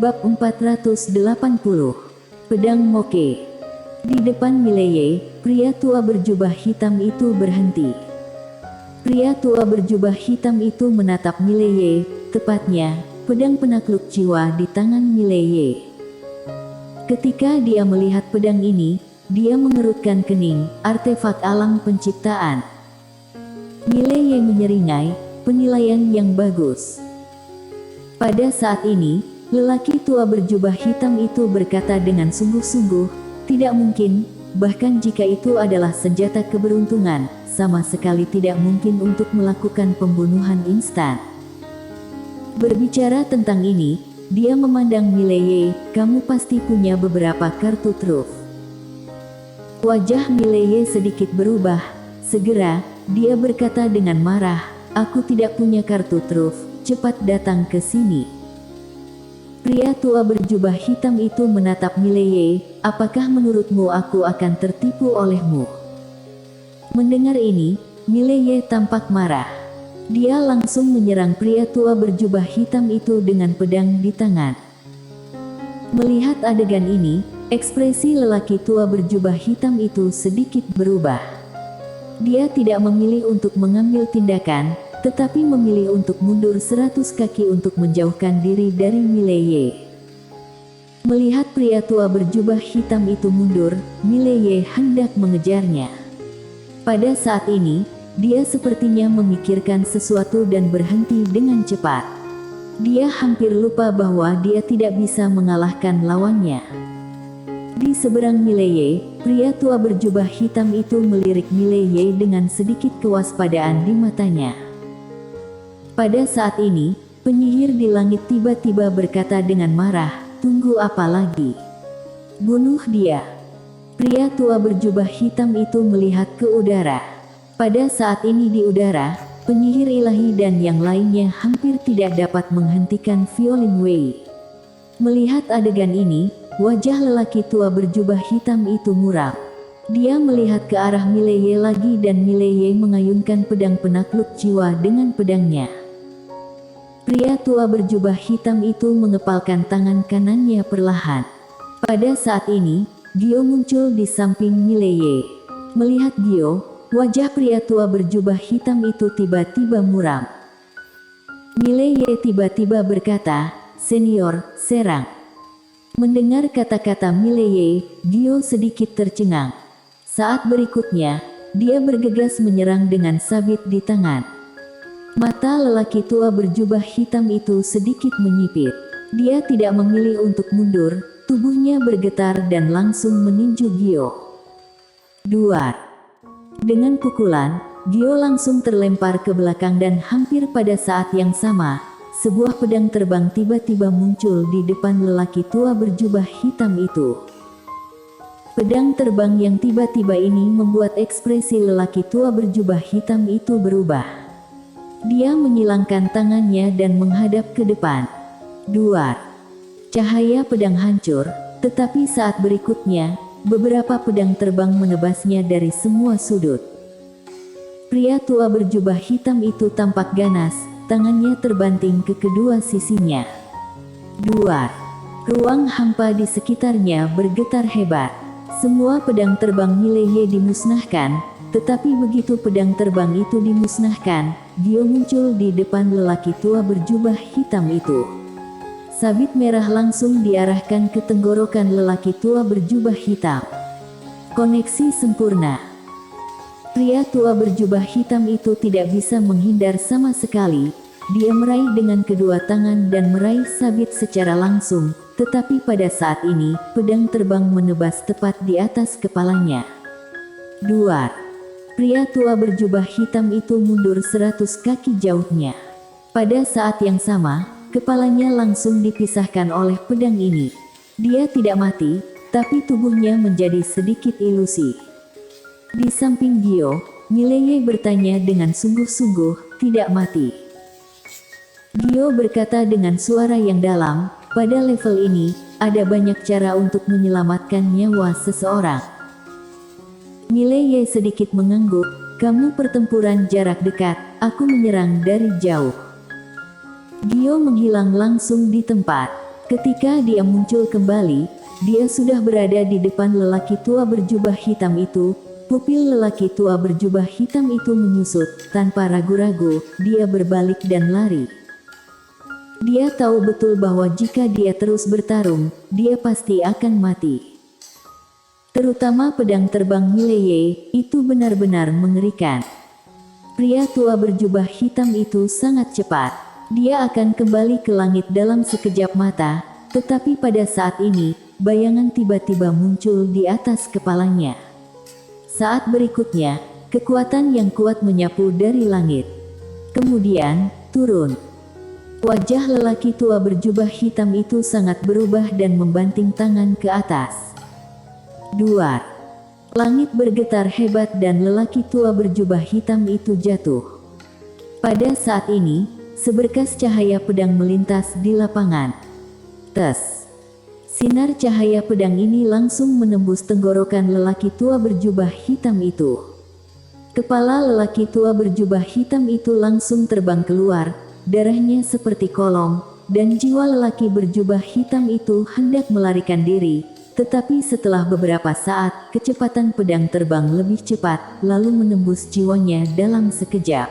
Bab 480. Pedang Moke. Di depan Mileye, pria tua berjubah hitam itu berhenti. Pria tua berjubah hitam itu menatap Mileye, tepatnya, pedang penakluk jiwa di tangan Mileye. Ketika dia melihat pedang ini, dia mengerutkan kening, artefak alam penciptaan. Mileye menyeringai, penilaian yang bagus. Pada saat ini, lelaki tua berjubah hitam itu berkata dengan sungguh-sungguh, tidak mungkin, bahkan jika itu adalah senjata keberuntungan, sama sekali tidak mungkin untuk melakukan pembunuhan instan. Berbicara tentang ini, dia memandang Mileye, kamu pasti punya beberapa kartu truf. Wajah Mileye sedikit berubah, segera, dia berkata dengan marah, aku tidak punya kartu truf, cepat datang ke sini. Pria tua berjubah hitam itu menatap Mileye, apakah menurutmu aku akan tertipu olehmu? Mendengar ini, Mileye tampak marah. Dia langsung menyerang pria tua berjubah hitam itu dengan pedang di tangan. Melihat adegan ini, ekspresi lelaki tua berjubah hitam itu sedikit berubah. Dia tidak memilih untuk mengambil tindakan, tetapi memilih untuk mundur 100 kaki untuk menjauhkan diri dari Mileye. Melihat pria tua berjubah hitam itu mundur, Mileye hendak mengejarnya. Pada saat ini, dia sepertinya memikirkan sesuatu dan berhenti dengan cepat. Dia hampir lupa bahwa dia tidak bisa mengalahkan lawannya. Di seberang Mileye, pria tua berjubah hitam itu melirik Mileye dengan sedikit kewaspadaan di matanya. Pada saat ini, penyihir di langit tiba-tiba berkata dengan marah, tunggu apa lagi? Bunuh dia. Pria tua berjubah hitam itu melihat ke udara. Pada saat ini di udara, penyihir ilahi dan yang lainnya hampir tidak dapat menghentikan violin Wei. Melihat adegan ini, wajah lelaki tua berjubah hitam itu muram. Dia melihat ke arah Mileye lagi dan Mileye mengayunkan pedang penakluk jiwa dengan pedangnya. Pria tua berjubah hitam itu mengepalkan tangan kanannya perlahan. Pada saat ini, Gio muncul di samping Mileye. Melihat Gio, wajah pria tua berjubah hitam itu tiba-tiba muram. Mileye tiba-tiba berkata, "Senior, serang." Mendengar kata-kata Mileye, Gio sedikit tercengang. Saat berikutnya, dia bergegas menyerang dengan sabit di tangan. Mata lelaki tua berjubah hitam itu sedikit menyipit. Dia tidak memilih untuk mundur, tubuhnya bergetar dan langsung meninju Gio. Duar. Dengan pukulan, Gio langsung terlempar ke belakang dan hampir pada saat yang sama, sebuah pedang terbang tiba-tiba muncul di depan lelaki tua berjubah hitam itu. Pedang terbang yang tiba-tiba ini membuat ekspresi lelaki tua berjubah hitam itu berubah. Dia menyilangkan tangannya dan menghadap ke depan. Duar. Cahaya pedang hancur, tetapi saat berikutnya, beberapa pedang terbang menebasnya dari semua sudut. Pria tua berjubah hitam itu tampak ganas, tangannya terbanting ke kedua sisinya. Duar. Ruang hampa di sekitarnya bergetar hebat. Semua pedang terbang Mileye dimusnahkan. Tetapi begitu pedang terbang itu dimusnahkan, Gio muncul di depan lelaki tua berjubah hitam itu. Sabit merah langsung diarahkan ke tenggorokan lelaki tua berjubah hitam. Koneksi sempurna. Pria tua berjubah hitam itu tidak bisa menghindar sama sekali. Dia meraih dengan kedua tangan dan meraih sabit secara langsung, tetapi pada saat ini, pedang terbang menebas tepat di atas kepalanya. Duar. Pria tua berjubah hitam itu mundur 100 kaki jauhnya. Pada saat yang sama, kepalanya langsung dipisahkan oleh pedang ini. Dia tidak mati, tapi tubuhnya menjadi sedikit ilusi. Di samping Gio, Mileye bertanya dengan sungguh-sungguh, tidak mati. Gio berkata dengan suara yang dalam, pada level ini, ada banyak cara untuk menyelamatkan nyawa seseorang. Mileye sedikit mengangguk, kamu pertempuran jarak dekat, aku menyerang dari jauh. Gio menghilang langsung di tempat. Ketika dia muncul kembali, dia sudah berada di depan lelaki tua berjubah hitam itu. Pupil lelaki tua berjubah hitam itu menyusut. Tanpa ragu-ragu, dia berbalik dan lari. Dia tahu betul bahwa jika dia terus bertarung, dia pasti akan mati. Terutama pedang terbang Mileye, itu benar-benar mengerikan. Pria tua berjubah hitam itu sangat cepat. Dia akan kembali ke langit dalam sekejap mata, tetapi pada saat ini, bayangan tiba-tiba muncul di atas kepalanya. Saat berikutnya, kekuatan yang kuat menyapu dari langit. Kemudian, turun. Wajah lelaki tua berjubah hitam itu sangat berubah dan membanting tangan ke atas. Duar. Langit bergetar hebat dan lelaki tua berjubah hitam itu jatuh. Pada saat ini, seberkas cahaya pedang melintas di lapangan. Tes. Sinar cahaya pedang ini langsung menembus tenggorokan lelaki tua berjubah hitam itu. Kepala lelaki tua berjubah hitam itu langsung terbang keluar, darahnya seperti kolong, dan jiwa lelaki berjubah hitam itu hendak melarikan diri. Tetapi setelah beberapa saat, kecepatan pedang terbang lebih cepat, lalu menembus jiwanya dalam sekejap.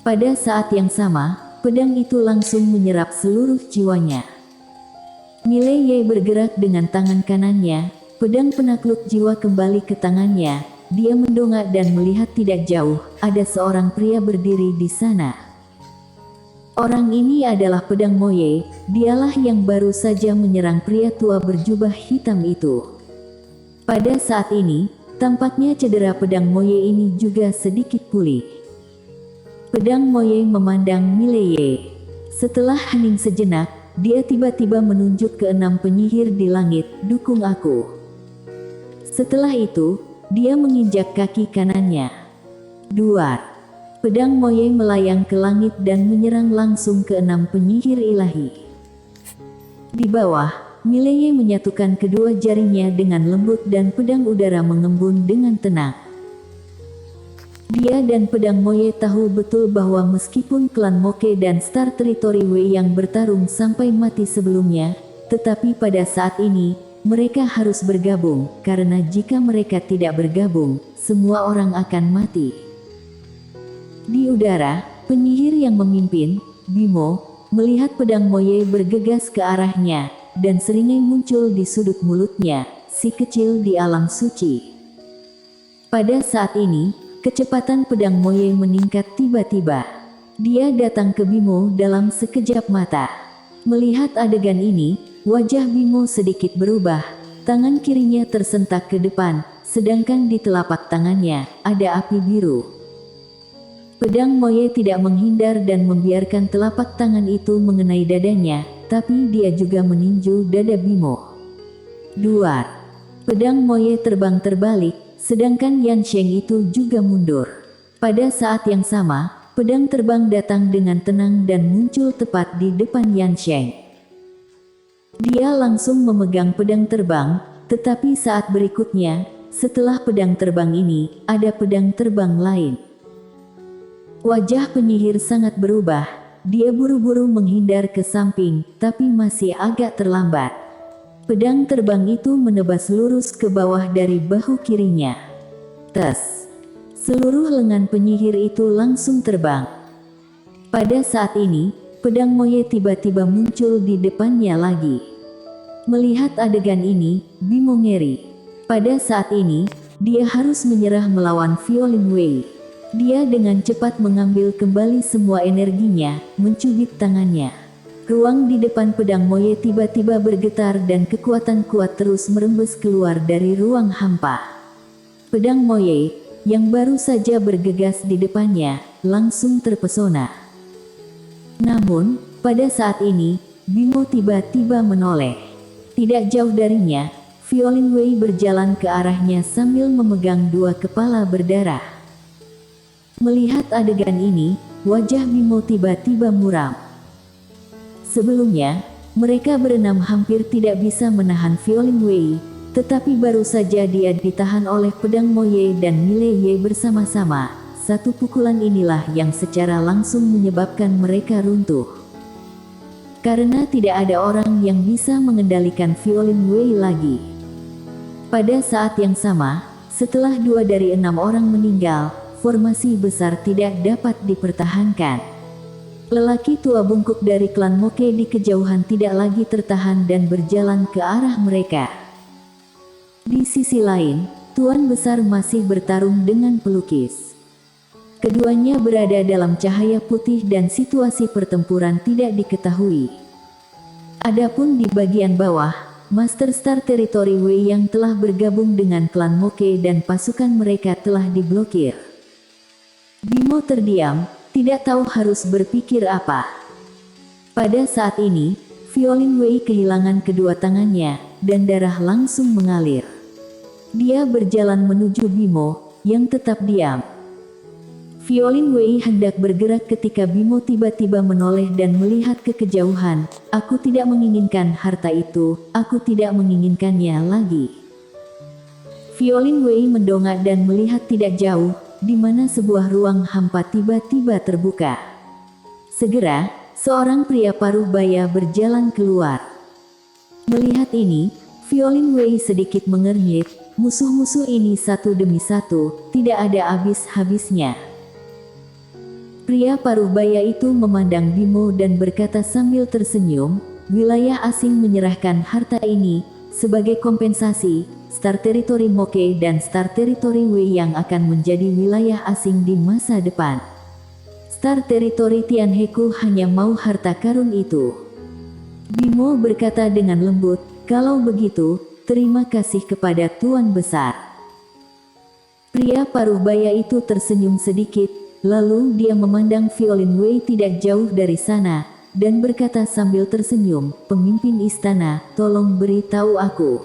Pada saat yang sama, pedang itu langsung menyerap seluruh jiwanya. Mileye bergerak dengan tangan kanannya, pedang penakluk jiwa kembali ke tangannya. Dia mendongak dan melihat tidak jauh, ada seorang pria berdiri di sana. Orang ini adalah pedang Moye, dialah yang baru saja menyerang pria tua berjubah hitam itu. Pada saat ini, tampaknya cedera pedang Moye ini juga sedikit pulih. Pedang Moye memandang Mileye. Setelah hening sejenak, dia tiba-tiba menunjuk ke 6 penyihir di langit, "Dukung aku." Setelah itu, dia menginjak kaki kanannya. Duar. Pedang Moye melayang ke langit dan menyerang langsung ke 6 penyihir ilahi. Di bawah, Mileye menyatukan kedua jarinya dengan lembut dan pedang udara mengembun dengan tenang. Dia dan pedang Moye tahu betul bahwa meskipun klan Moke dan Star Territory Wei yang bertarung sampai mati sebelumnya, tetapi pada saat ini, mereka harus bergabung, karena jika mereka tidak bergabung, semua orang akan mati. Di udara, penyihir yang memimpin, Bimo, melihat pedang Moye bergegas ke arahnya, dan seringai muncul di sudut mulutnya, si kecil di alam suci. Pada saat ini, kecepatan pedang Moye meningkat tiba-tiba. Dia datang ke Bimo dalam sekejap mata. Melihat adegan ini, wajah Bimo sedikit berubah. Tangan kirinya tersentak ke depan, sedangkan di telapak tangannya ada api biru. Pedang Moye tidak menghindar dan membiarkan telapak tangan itu mengenai dadanya, tapi dia juga meninju dada Bimo. Duar. Pedang Moye terbang terbalik, sedangkan Yan Sheng itu juga mundur. Pada saat yang sama, pedang terbang datang dengan tenang dan muncul tepat di depan Yan Sheng. Dia langsung memegang pedang terbang, tetapi saat berikutnya, setelah pedang terbang ini, ada pedang terbang lain. Wajah penyihir sangat berubah, dia buru-buru menghindar ke samping, tapi masih agak terlambat. Pedang terbang itu menebas lurus ke bawah dari bahu kirinya. Tes. Seluruh lengan penyihir itu langsung terbang. Pada saat ini, pedang Moye tiba-tiba muncul di depannya lagi. Melihat adegan ini, Bimo ngeri. Pada saat ini, dia harus menyerah melawan Violin Wei. Dia dengan cepat mengambil kembali semua energinya, mencubit tangannya. Ruang di depan pedang Moye tiba-tiba bergetar dan kekuatan kuat terus merembes keluar dari ruang hampa. Pedang Moye, yang baru saja bergegas di depannya, langsung terpesona. Namun, pada saat ini, Bimo tiba-tiba menoleh. Tidak jauh darinya, Violin Wei berjalan ke arahnya sambil memegang 2 kepala berdarah. Melihat adegan ini, wajah Bimo tiba-tiba muram. Sebelumnya, mereka berenam hampir tidak bisa menahan Violin Wei, tetapi baru saja dia ditahan oleh pedang Moye dan Mileye bersama-sama. Satu pukulan inilah yang secara langsung menyebabkan mereka runtuh. karena tidak ada orang yang bisa mengendalikan violin Wei lagi. Pada saat yang sama, setelah 2 dari 6 orang meninggal, formasi besar tidak dapat dipertahankan. Lelaki tua bungkuk dari klan Moke di kejauhan tidak lagi tertahan dan berjalan ke arah mereka. Di sisi lain, Tuan Besar masih bertarung dengan pelukis. Keduanya berada dalam cahaya putih dan situasi pertempuran tidak diketahui. Adapun di bagian bawah, Master Star Territory Wei yang telah bergabung dengan klan Moke dan pasukan mereka telah diblokir. Bimo terdiam, tidak tahu harus berpikir apa. Pada saat ini, violin Wei kehilangan kedua tangannya, dan darah langsung mengalir. Dia berjalan menuju Bimo, yang tetap diam. Violin Wei hendak bergerak ketika Bimo tiba-tiba menoleh dan melihat ke kejauhan. Aku tidak menginginkan harta itu, aku tidak menginginkannya lagi. Violin Wei mendongak dan melihat tidak jauh, di mana sebuah ruang hampa tiba-tiba terbuka. Segera, seorang pria paruh baya berjalan keluar. Melihat ini, violin Wei sedikit mengernyit. Musuh-musuh ini satu demi satu, tidak ada habis-habisnya. Pria paruh baya itu memandang Bimo dan berkata sambil tersenyum, wilayah asing menyerahkan harta ini, sebagai kompensasi, Star Territory Moke dan Star Territory Wei yang akan menjadi wilayah asing di masa depan. Star Territory Tianheku hanya mau harta karun itu. Bimo berkata dengan lembut, kalau begitu, terima kasih kepada Tuan Besar. Pria paruh baya itu tersenyum sedikit, lalu dia memandang violin Wei tidak jauh dari sana, dan berkata sambil tersenyum, pemimpin istana, tolong beritahu aku.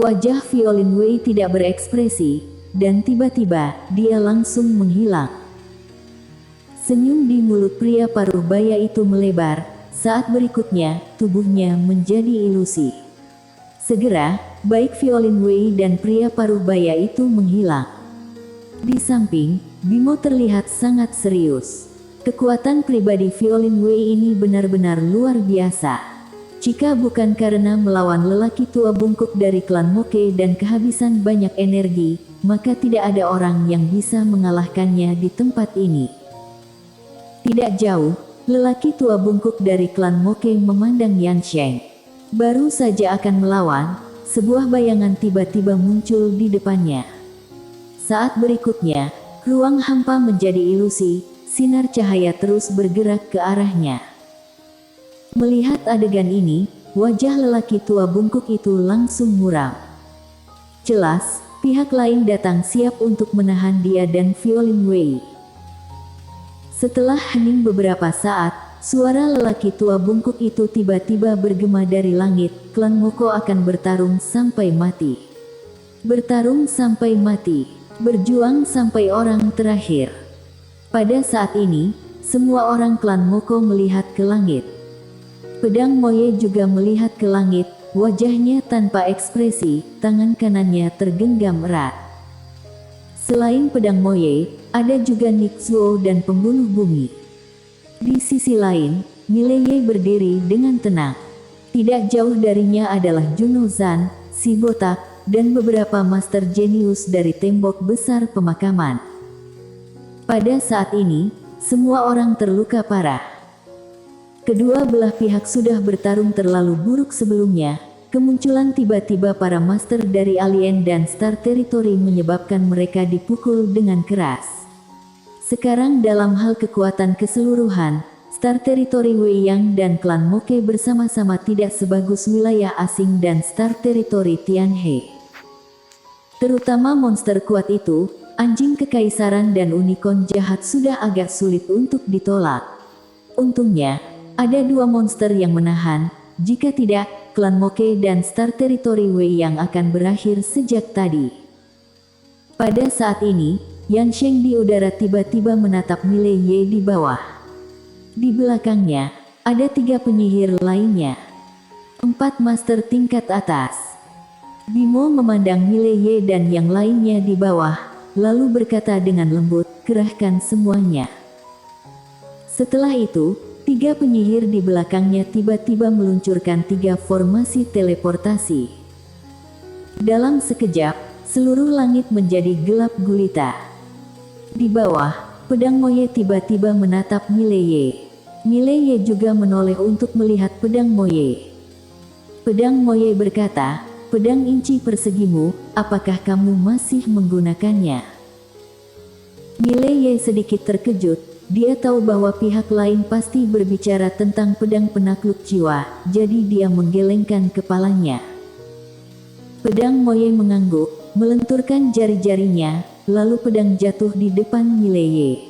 Wajah violin Wei tidak berekspresi, dan tiba-tiba, dia langsung menghilang. Senyum di mulut pria paruh baya itu melebar, saat berikutnya, tubuhnya menjadi ilusi. Segera, baik violin Wei dan pria paruh baya itu menghilang. Di samping, Bimo terlihat sangat serius. Kekuatan pribadi violin Wei ini benar-benar luar biasa. Jika bukan karena melawan lelaki tua bungkuk dari klan Moke dan kehabisan banyak energi, maka tidak ada orang yang bisa mengalahkannya di tempat ini. Tidak jauh, lelaki tua bungkuk dari klan Moke memandang Yan Sheng. Baru saja akan melawan, sebuah bayangan tiba-tiba muncul di depannya. Saat berikutnya, ruang hampa menjadi ilusi, sinar cahaya terus bergerak ke arahnya. Melihat adegan ini, wajah lelaki tua bungkuk itu langsung muram. Jelas, pihak lain datang siap untuk menahan dia dan violin Wei. Setelah hening beberapa saat, suara lelaki tua bungkuk itu tiba-tiba bergema dari langit, klan Moko akan bertarung sampai mati. Bertarung sampai mati, berjuang sampai orang terakhir. Pada saat ini, semua orang klan Moko melihat ke langit. Pedang Moye juga melihat ke langit, wajahnya tanpa ekspresi, tangan kanannya tergenggam erat. Selain pedang Moye, ada juga Nixuo dan pembunuh bumi. Di sisi lain, Mileye berdiri dengan tenang. Tidak jauh darinya adalah Juno Zan, si botak, dan beberapa master jenius dari tembok besar pemakaman. Pada saat ini, semua orang terluka parah. Kedua belah pihak sudah bertarung terlalu buruk sebelumnya. Kemunculan tiba-tiba para master dari alien dan Star Territory menyebabkan mereka dipukul dengan keras. Sekarang dalam hal kekuatan keseluruhan, Star Territory Wei Yang dan klan Moke bersama-sama tidak sebagus wilayah asing dan Star Territory Tianhe. Terutama monster kuat itu, anjing kekaisaran dan unicorn jahat sudah agak sulit untuk ditolak. Untungnya, ada 2 monster yang menahan, jika tidak, klan Moke dan Star Territory Wei yang akan berakhir sejak tadi. Pada saat ini, Yan Sheng di udara tiba-tiba menatap Mileye di bawah. Di belakangnya, ada 3 penyihir lainnya. 4 master tingkat atas. Bimo memandang Mileye dan yang lainnya di bawah, lalu berkata dengan lembut, kerahkan semuanya. Setelah itu, Tiga penyihir di belakangnya tiba-tiba meluncurkan tiga formasi teleportasi. Dalam sekejap, seluruh langit menjadi gelap gulita. Di bawah, pedang Moye tiba-tiba menatap Mileye. Mileye juga menoleh untuk melihat pedang Moye. Pedang Moye berkata, "Pedang inci persegimu, apakah kamu masih menggunakannya?" Mileye sedikit terkejut. Dia tahu bahwa pihak lain pasti berbicara tentang pedang penakluk jiwa, jadi dia menggelengkan kepalanya. Pedang Moye mengangguk, melenturkan jari-jarinya, lalu pedang jatuh di depan Mileye.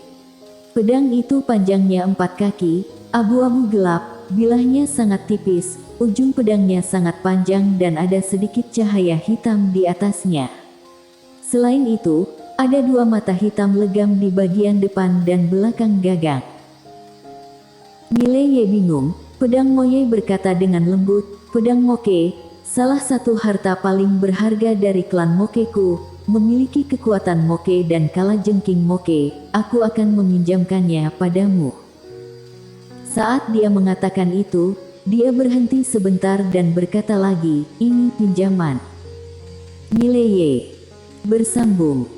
Pedang itu panjangnya 4 kaki, abu-abu gelap, bilahnya sangat tipis, ujung pedangnya sangat panjang dan ada sedikit cahaya hitam di atasnya. Selain itu, ada 2 mata hitam legam di bagian depan dan belakang gagang. Mileye bingung. Pedang Moye berkata dengan lembut, "Pedang Moke, salah satu harta paling berharga dari klan Mokeku, memiliki kekuatan Moke dan kalajengking Moke, aku akan meminjamkannya padamu." Saat dia mengatakan itu, dia berhenti sebentar dan berkata lagi, "Ini pinjaman." Mileye bersambung.